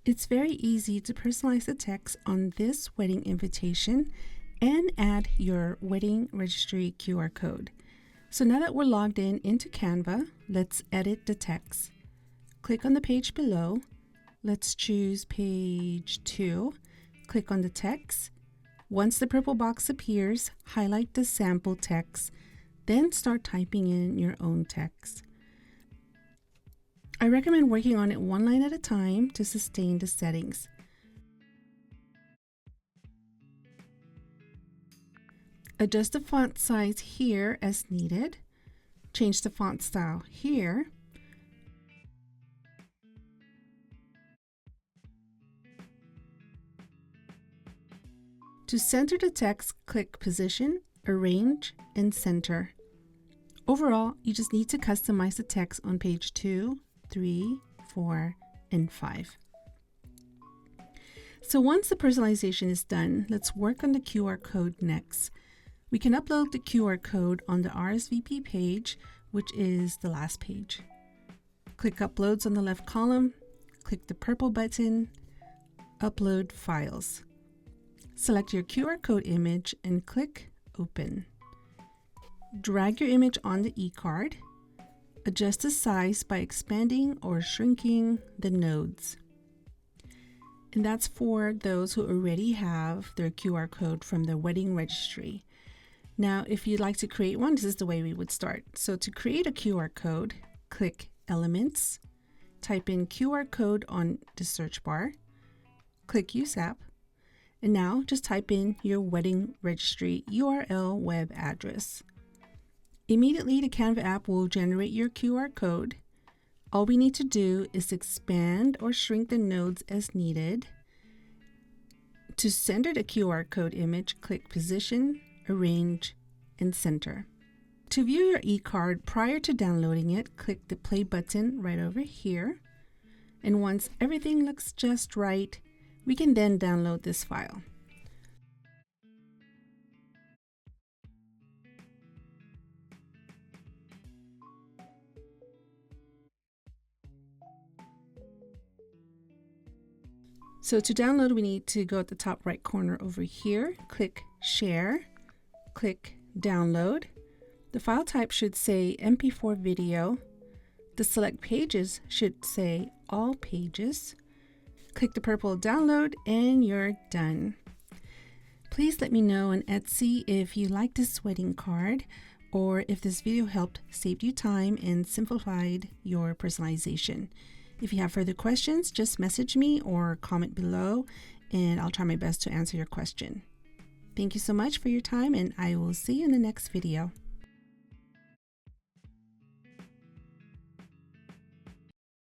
It's very easy to personalize the text on this wedding invitation and add your wedding registry QR code. So now that we're logged into Canva, let's edit the text. Click on the page below. Let's choose page 2. Click on the text. Once the purple box appears, highlight the sample text, then start typing in your own text. I recommend working on it one line at a time to sustain the settings. Adjust the font size here as needed. Change the font style here. To center the text, click Position, Arrange, and Center. Overall, you just need to customize the text on page 2, 3, 4, and 5. So once the personalization is done, let's work on the QR code next. We can upload the QR code on the RSVP page, which is the last page. Click Uploads on the left column, click the purple button, Upload Files. Select your QR code image and click Open. Drag your image on the e-card. Adjust the size by expanding or shrinking the nodes. And that's for those who already have their QR code from their wedding registry. Now, if you'd like to create one, this is the way we would start. So to create a QR code, click Elements, type in QR code on the search bar, click Use App, and now just type in your wedding registry URL web address. Immediately, the Canva app will generate your QR code. All we need to do is expand or shrink the nodes as needed. To center the QR code image, click Position, Arrange, and Center. To view your e-card prior to downloading it, click the play button right over here. And once everything looks just right, we can then download this file. So to download, we need to go at the top right corner over here, click Share, click Download. The file type should say MP4 video. The select pages should say All Pages. Click the purple Download and you're done. Please let me know on Etsy if you like this wedding card or if this video helped save you time and simplified your personalization. If you have further questions, just message me or comment below and I'll try my best to answer your question. Thank you so much for your time and I will see you in the next video.